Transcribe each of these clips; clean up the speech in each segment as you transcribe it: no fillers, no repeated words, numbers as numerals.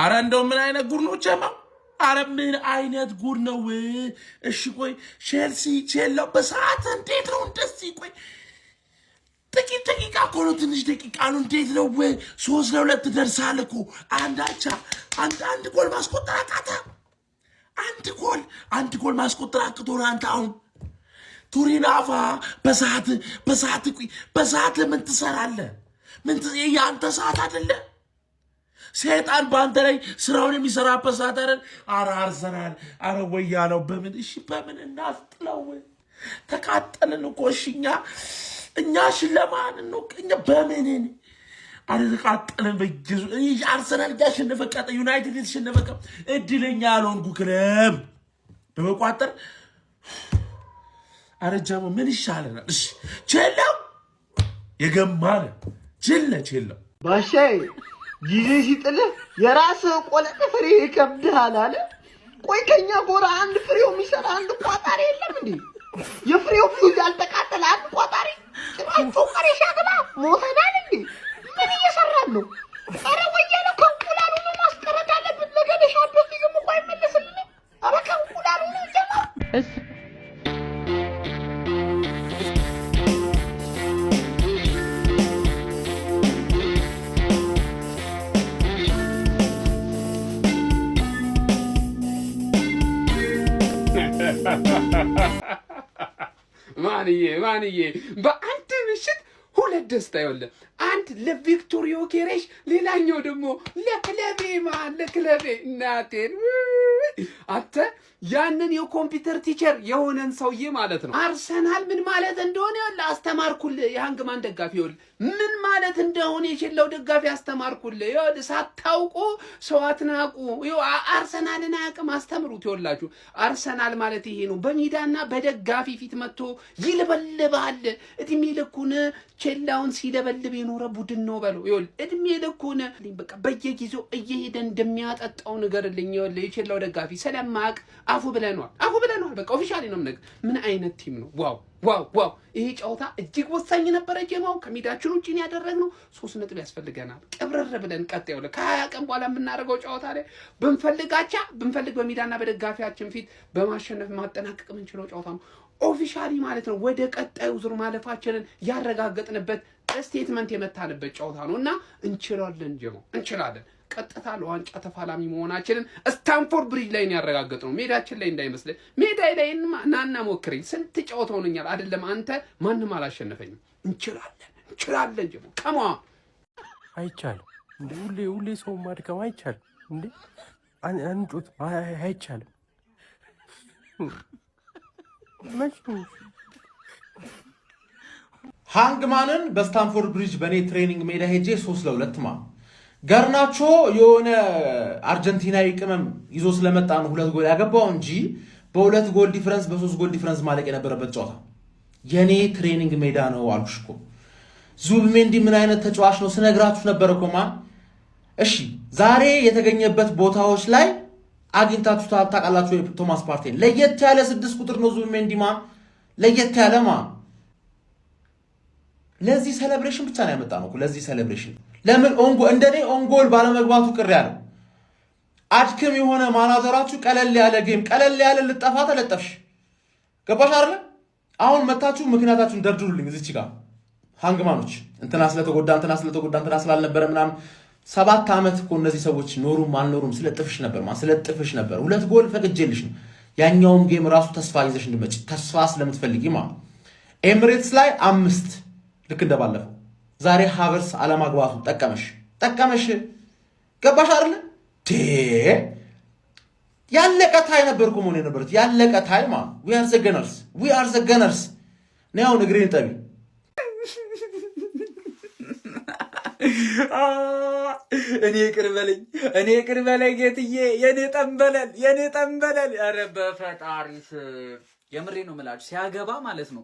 አረ እንደው ምን አይነት ጉድ ነው ጀማው? አረ ምን አይነት ጉድ ነው? እሺ ቆይ ቼልሲ ቼላው በሰዓት እንዴት ነው እንደዚህ? ቆይ ጥቂት ደቂቃ እኮ ነው፣ ትንሽ ደቂቃ ነው። እንዴት ነው 3-2 ደርሳል እኮ አንዳቻ አንድ ጎል ማስቆጠር አቃተ። አንድ ጎል ማስቆጠር አቅቶ ነው አንተ አሁን ቱሪናፋ በሰዓት ለምን ትሰራለህ? ምን ያንተ ሰዓት አይደለ? ሰይጣን በአንተ ላይ ስራውን የሚሰራበት ሰዓት አይደል? አረ አርሰናል አረ ወያለው በምን እሺ በምን እናስጥለው? ተቃጠልን እኮ እሺ እኛ ሽለማን ነው እኛ በምን አረ ተቃጠልን በኢየሱስ። አርሰናል ያሸነፈ ቀጠ ዩናይትድ የተሸነፈ እድለኛ ያልሆንኩ ክለብ በመቋጠር አረጃሙ ምን ይሻለናል? እሺ ቼላው የገማለ ቼላው ባሻይ ጊዜ ሲጥልህ የራስህ ቆለጥ ፍሬ ይከብድሃል አለ። ቆይ ከኛ ጎራ አንድ ፍሬው የሚሰራ አንድ ቋጣሪ የለም እንዴ? የፍሬው ፊውዝ ያልተቃጠለ አንድ ቋጣሪ ጭራሹ ቀሬ ሻግላ ሞተናል እንዴ? ምን እየሰራን ነው? አረ ወያኔ ከእንቁላሉ ነው ማስቀረት አለብን። ነገ ሻምፒዮንስ ሊግም እኮ አይመለስልንም። አረ ከእንቁላሉ ነው ጀማ ማንዬ በአንድ ምሽት ሁለት ደስታ ይወለ አንድ ለቪክቶሪዮ ኬሬሽ ሌላኛው ደግሞ ለክለቤ እናቴን አንተ ያንን የኮምፒውተር ቲቸር የሆነን ሰውዬ ማለት ነው አርሰናል ምን ማለት እንደሆነ ይወለ አስተማርኩልህ። የሃንግማን ደጋፊ ይወለ ምን ማለት እንደሆነ የቼላው ደጋፊ አስተማርኩልህ። ይወለ ሳታውቁ ሰው አትናቁ። አርሰናልን አያውቅም አስተምሩት። ይወላችሁ አርሰናል ማለት ይሄ ነው። በሜዳና በደጋፊ ፊት መጥቶ ይልበልባል። እድሜ ልኩን ቼላውን ሲለበልብ የኖረ ቡድን ነው በለው። ይወል እድሜ ልኩን በቃ በየጊዜው እየሄደ እንደሚያጠጣው ንገርልኝ። ይወል የቼላው ደጋፊ ስለማቅ አፉ ብለናል። በቃ ኦፊሻሊ ነው ነገር ምን አይነት ቲም ነው? ዋው ይሄ ጨዋታ እጅግ ወሳኝ ነበረ። ጀማው ከሜዳችን ውጪ ነው ያደረግነው። 3 ነጥብ ያስፈልገናል። ቀብረር ብለን ቀጣዩ ከ20 ቀን በኋላ የምናደርገው ጨዋታ ላይ ብንፈልግ በሜዳና በደጋፊያችን ፊት በማሸነፍ ማጠናቀቅ የምንችለው ጨዋታ ነው። ኦፊሻሊ ማለት ነው ወደ ቀጣዩ ዙር ማለፋችንን ያረጋገጥንበት ስቴትመንት የመታንበት ጨዋታ ነውና እንችላለን። ጀማው እንችላለን። ቀጥታ ለዋንጫ ተፋላሚ መሆናችንን ስታንፎርድ ብሪጅ ላይ ነው ያረጋገጥነው። ሜዳችን ላይ እንዳይመስል ሜዳይ ላይ ናና ሞክረኝ። ስንት ጨዋታ ሆነኛል አይደለም አንተ ማንንም አላሸነፈኝም። እንችላለን ጀማው ከማ አይቻልም እንዴ ሁሌ ሰው ማድከም አይቻልም እንዴ አንጩት አይቻልም። ሃንግማንን በስታንፎርድ ብሪጅ በኔ ትሬኒንግ ሜዳ ሄጄ 3-2 ገርናቾ የሆነ አርጀንቲናዊ ቅመም ይዞ ስለመጣ ነው 2 ጎል ያገባው እንጂ በ2 ጎል ዲፈረንስ በ3 ጎል ዲፈረንስ ማለቅ የነበረበት ጨዋታ የኔ ትሬኒንግ ሜዳ ነው አልኩሽ እኮ። ዙቢሜንዲ ምን አይነት ተጫዋች ነው ስነግራችሁ ነበር እኮ ማን። እሺ ዛሬ የተገኘበት ቦታዎች ላይ አግኝታችሁ ታውቃላችሁ? ቶማስ ፓርቴን ለየት ያለ 6 ቁጥር ነው ዙቢሜንዲ ማን፣ ለየት ያለ ማን። ለዚህ ሴሌብሬሽን ብቻ ነው ያመጣ ነው። ለዚህ ሴሌብሬሽን ለምን እንደኔ ኦንጎል ባለመግባቱ ቅር ያለው አድክም የሆነ ማናጀራችሁ ቀለል ያለ ጌም ቀለል ያለ ልጠፋ ተለጠፍሽ። ገባሽ አይደል? አሁን መታችሁ ምክንያታችሁን ደርድሩልኝ እዚች ጋር ሃንግማኖች እንትና ስለተጎዳ ስላልነበረ ምናምን 7 ዓመት እኮ እነዚህ ሰዎች ኖሩም አልኖሩም ስለጥፍሽ ነበር 2 ጎል ፈቅጄልሽ ነው። ያኛውም ጌም ራሱ ተስፋ ይዘሽ እንድመጪ ተስፋ ስለምትፈልጊ ማለት ኤሚሬትስ ላይ 5 ልክ እንደባለፈው ዛሬ ሃቨርስ አለማግባቱ ጠቀመሽ። ገባሽ አይደል? ያለቀ ታይ ነበርኩ ሞኔ ነበርት ያለቀ ታይ ማለት we are the gunners ነው ንግሪን ጠቢ እኔ ቅር በለኝ ጌትዬ የኔ ጠንበለል ኧረ በፈጣሪስ የምሬ ነው የምላችሁ ሲያገባ ማለት ነው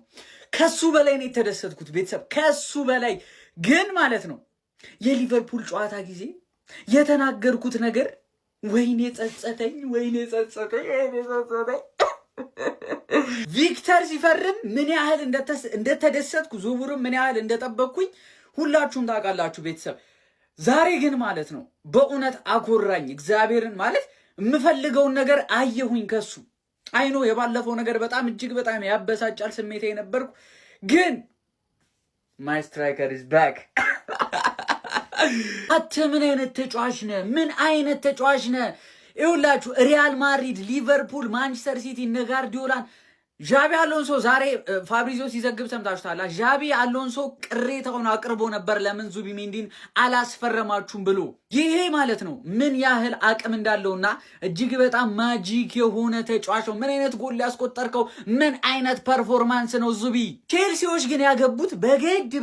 ከሱ በላይ ነው የተደሰትኩት ቤተሰብ ከሱ በላይ ግን ማለት ነው የሊቨርፑል ጨዋታ ጊዜ የተናገርኩት ነገር ወይኔ ጸጸተኝ ቪክተር ሲፈርም ምን ያህል እንደተደሰትኩ ዙቡርም ምን ያህል እንደጠበቅኩኝ ሁላችሁም ታውቃላችሁ ቤተሰብ ዛሬ ግን ማለት ነው በእውነት አኮራኝ። እግዚአብሔርን ማለት የምፈልገውን ነገር አየሁኝ ከሱ። አይኖ የባለፈው ነገር በጣም እጅግ በጣም ያበሳጫል ስሜቴ የነበርኩ ግን ማይ ስትራይከር ኢዝ ባክ። አተ ምን አይነት ተጫዋች ነህ? ምን አይነት ተጫዋች ነህ? ይኸውላችሁ ሪያል ማድሪድ፣ ሊቨርፑል፣ ማንቸስተር ሲቲ እነ ጋርዲዮላን ዣቢ አሎንሶ ዛሬ ፋብሪዚዮ ሲዘግብ ሰምታችኋል። ዣቢ አሎንሶ ቅሬታውን አቅርቦ ነበር ለምን ዙቢሜንዲን አላስፈረማችሁም ብሎ። ይሄ ማለት ነው ምን ያህል አቅም እንዳለውና እጅግ በጣም ማጂክ የሆነ ተጫዋች ነው። ምን አይነት ጎል ያስቆጠርከው፣ ምን አይነት ፐርፎርማንስ ነው ዙቢ። ቼልሲዎች ግን ያገቡት በግድ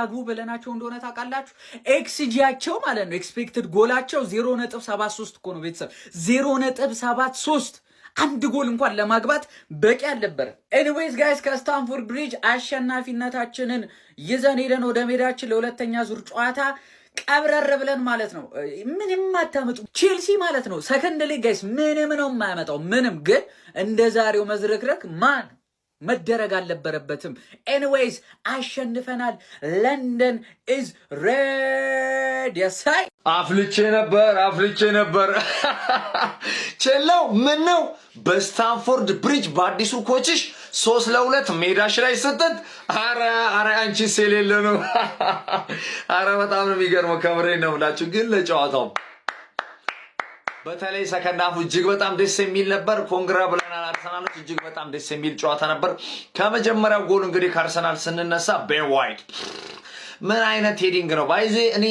አግቡ ብለናቸው እንደሆነ ታውቃላችሁ። ኤክስጂያቸው ማለት ነው ኤክስፔክትድ ጎላቸው 0.73 እኮ ነው ቤተሰብ 0.73 አንድ ጎል እንኳን ለማግባት በቂ አልነበረ። ኤኒዌይስ ጋይስ ከስታንፎርድ ብሪጅ አሸናፊነታችንን ይዘን ሄደን ወደ ሜዳችን ለሁለተኛ ዙር ጨዋታ ቀብረር ብለን ማለት ነው። ምንም አታመጡ ቼልሲ ማለት ነው። ሰከንድ ሌግ ጋይስ ምንም ነው የማያመጣው ምንም። ግን እንደ ዛሬው መዝረክረክ ማን መደረግ አልነበረበትም። ኤኒዌይስ አሸንፈናል። ለንደን ኢዝ ሬድ ያሳይ አፍልቼ ነበር ቼላው ምን ነው በስታንፎርድ ብሪጅ በአዲሱ ኮችሽ 3-2 ሜዳሽ ላይ ስትት አረ አንቺ ሴሌለ ነው። አረ በጣም ነው የሚገርመው። ከምሬን ነው ብላችሁ ግን ለጨዋታው በተለይ ሰከንድ ሃፉ እጅግ በጣም ደስ የሚል ነበር። ኮንግራ ብለናል አርሰናሎች። እጅግ በጣም ደስ የሚል ጨዋታ ነበር። ከመጀመሪያው ጎል እንግዲህ ከአርሰናል ስንነሳ ቤን ዋይት ምን አይነት ሄዲንግ ነው ባይዜ። እኔ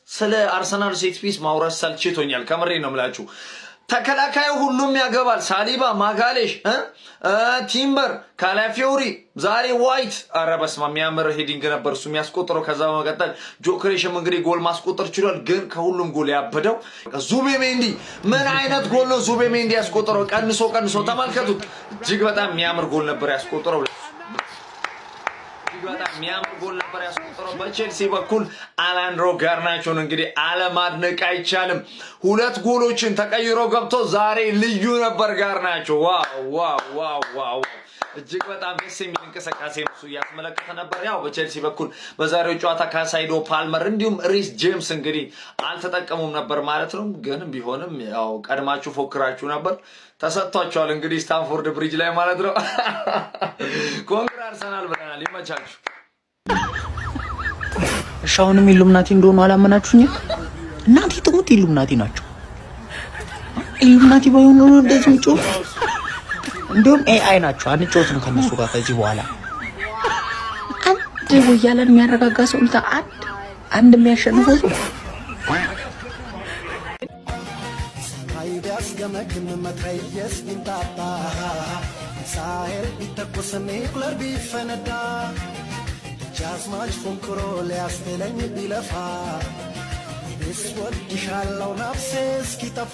ስለ አርሰናል ሴት ፒስ ማውራት ሰልችቶኛል። ከምሬ ነው የምላችሁ። ተከላካዩ ሁሉም ያገባል። ሳሊባ፣ ማጋሌሽ፣ ቲምበር፣ ካላፊዮሪ፣ ዛሬ ዋይት። አረ በስመ አብ የሚያምር ሄዲንግ ነበር እሱ የሚያስቆጥረው። ከዛ በመቀጠል ጆክሬሽም እንግዲህ ጎል ማስቆጠር ችሏል። ግን ከሁሉም ጎል ያበደው ዙቢሜንዲ። ምን አይነት ጎል ነው ዙቢሜንዲ ያስቆጠረው! ቀንሶ ተመልከቱት። እጅግ በጣም የሚያምር ጎል ነበር ያስቆጠረው። በጣም የሚያምር ጎል ነበር ያስቆጠረው። በቼልሲ በኩል አላንድሮ ጋርናቾን እንግዲህ አለማድነቅ አይቻልም። 2 ጎሎችን ተቀይሮ ገብቶ ዛሬ ልዩ ነበር ጋርናቾ። ዋው እጅግ በጣም ደስ የሚል እንቅስቃሴ እሱ እያስመለከተ ነበር። ያው በቼልሲ በኩል በዛሬው ጨዋታ ካሳይዶ፣ ፓልመር እንዲሁም ሪስ ጄምስ እንግዲህ አልተጠቀሙም ነበር ማለት ነው። ግን ቢሆንም ያው ቀድማችሁ ፎክራችሁ ነበር፣ ተሰጥቷቸዋል እንግዲህ ስታንፎርድ ብሪጅ ላይ ማለት ነው። ኮንግራ አርሰናል ብለናል። ይመቻችሁ። እሺ አሁንም ኢሉሚናቲ እንደሆኑ አላመናችሁኝም? እናንተ ትሙት ኢሉሚናቲ ናቸው። ኢሉሚናቲ ባይሆን ነው እንደዚህ ጮህ። እንደውም ኤአይ ናቸው። አንጮት ነው ከነሱ ጋር ከዚህ በኋላ አንድ ወያለን የሚያረጋጋ ሰው አንድ የሚያሸንፈው ሰው ገመግም መትረየስ ቢንጣጣ ሳይል ቢተኩስ ኒውክለር ቢፈነዳ ጃዝማች ፎንክሮ ሊያስጥለኝ ቢለፋ ብስወድሻለው ነፍሴ እስኪጠፋ